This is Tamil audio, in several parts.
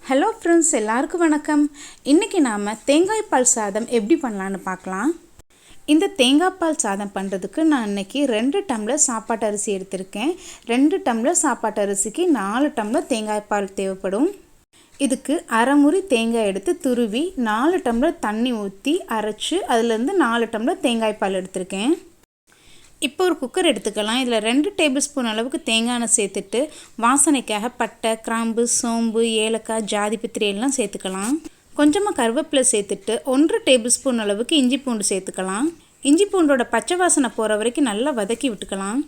ஹலோ ஃப்ரெண்ட்ஸ், எல்லாருக்கும் வணக்கம். இன்றைக்கி நாம் தேங்காய் பால் சாதம் எப்படி பண்ணலான்னு பார்க்கலாம். இந்த தேங்காய் பால் சாதம் பண்ணுறதுக்கு நான் இன்றைக்கி 2 டம்ளர் சாப்பாட்டு அரிசி எடுத்திருக்கேன். 2 டம்ளர் சாப்பாட்டு அரிசிக்கு 4 டம்ளர் தேங்காய் பால் தேவைப்படும். இதுக்கு அரை முறி தேங்காய் எடுத்து துருவி 4 டம்ளர் தண்ணி ஊற்றி அரைச்சி அதுலேருந்து 4 டம்ளர் தேங்காய் பால் எடுத்திருக்கேன். இப்போ ஒரு குக்கர் எடுத்துக்கலாம். இதில் 2 டேபிள் ஸ்பூன் அளவுக்கு தேங்காய் எண்ணெய் சேர்த்துட்டு வாசனைக்காக பட்டை, கிராம்பு, சோம்பு, ஏலக்காய், ஜாதிபத்திரி எல்லாம் சேர்த்துக்கலாம். கொஞ்சமாக கருவேப்பிலை சேர்த்துட்டு 1 டேபிள் ஸ்பூன் அளவுக்கு இஞ்சி பூண்டு சேர்த்துக்கலாம். இஞ்சி பூண்டோட பச்சை வாசனை போகிற வரைக்கும் நல்லா வதக்கி விட்டுக்கலாம்.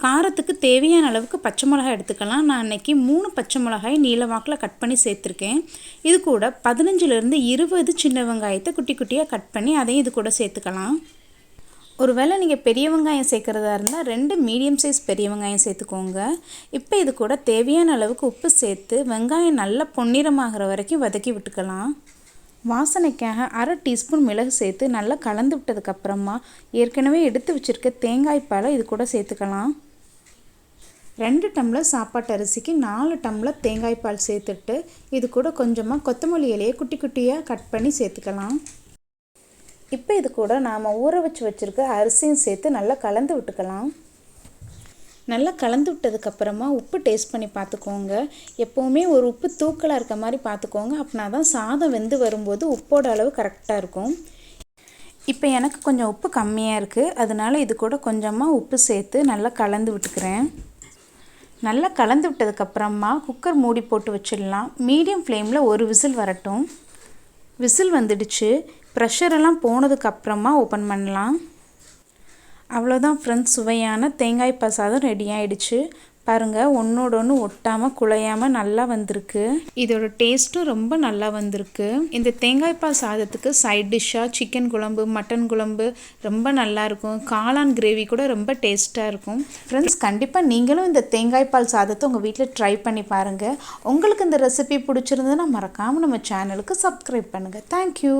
காரத்துக்கு தேவையான அளவுக்கு பச்சை மிளகாய் எடுத்துக்கலாம். நான் இன்றைக்கி 3 பச்சை மிளகாய் நீல வாக்கில் கட் பண்ணி சேர்த்துருக்கேன். இது கூட 15லேருந்து 20 சின்ன வெங்காயத்தை குட்டி குட்டியாக கட் பண்ணி அதையும் இது கூட சேர்த்துக்கலாம். ஒருவேளை நீங்கள் பெரிய வெங்காயம் சேர்க்குறதா இருந்தால் 2 மீடியம் சைஸ் பெரிய வெங்காயம் சேர்த்துக்கோங்க. இப்போ இது கூட தேவையான அளவுக்கு உப்பு சேர்த்து வெங்காயம் நல்லா பொன்னிறமாகிற வரைக்கும் வதக்கி விட்டுக்கலாம். வாசனைக்காக அரை டீஸ்பூன் மிளகு சேர்த்து நல்லா கலந்து விட்டதுக்கப்புறமா ஏற்கனவே எடுத்து வச்சுருக்க தேங்காய் பாலை இது கூட சேர்த்துக்கலாம். 2 டம்ளர் சாப்பாட்டு அரிசிக்கு 4 டம்ளர் தேங்காய் பால் சேர்த்துட்டு இது கூட கொஞ்சமாக கொத்தமல்லி இலையை குட்டி குட்டியாக கட் பண்ணி சேர்த்துக்கலாம். இப்போ இது கூட நாம் ஊற வச்சுருக்க அரிசியும் சேர்த்து நல்லா கலந்து விட்டுக்கலாம். நல்லா கலந்து விட்டதுக்கப்புறமா உப்பு டேஸ்ட் பண்ணி பார்த்துக்கோங்க. எப்போவுமே ஒரு உப்பு தூக்கலாக இருக்க மாதிரி பார்த்துக்கோங்க. அப்படின்னா தான் சாதம் வெந்து வரும்போது உப்போட அளவு கரெக்டாக இருக்கும். இப்போ எனக்கு கொஞ்சம் உப்பு கம்மியாக இருக்குது, அதனால் இது கூட கொஞ்சமாக உப்பு சேர்த்து நல்லா கலந்து விட்டுக்கிறேன். நல்லா கலந்து விட்டதுக்கப்புறமா குக்கர் மூடி போட்டு வச்சிடலாம். மீடியம் ஃப்ளேமில் ஒரு விசில் வரட்டும். விசில் வந்துடுச்சு. ப்ரெஷரெல்லாம் போனதுக்கப்புறமா ஓப்பன் பண்ணலாம். அவ்வளோதான் ஃப்ரெண்ட்ஸ், சுவையான தேங்காய் பால் சாதம் ரெடி ஆகிடுச்சு. பாருங்கள், ஒன்றோட ஒன்று ஒட்டாமல் குழையாமல் நல்லா வந்திருக்கு. இதோட டேஸ்ட்டும் ரொம்ப நல்லா வந்திருக்கு. இந்த தேங்காய் பால் சாதத்துக்கு சைட் டிஷ்ஷாக சிக்கன் குழம்பு, மட்டன் குழம்பு ரொம்ப நல்லாயிருக்கும். காளான் கிரேவி கூட ரொம்ப டேஸ்ட்டாக இருக்கும். ஃப்ரெண்ட்ஸ், கண்டிப்பாக நீங்களும் இந்த தேங்காய் பால் சாதத்தை உங்கள் வீட்டில் ட்ரை பண்ணி பாருங்கள். உங்களுக்கு இந்த ரெசிபி பிடிச்சிருந்ததுன்னா மறக்காமல் நம்ம சேனலுக்கு சப்ஸ்கிரைப் பண்ணுங்கள். தேங்க்யூ.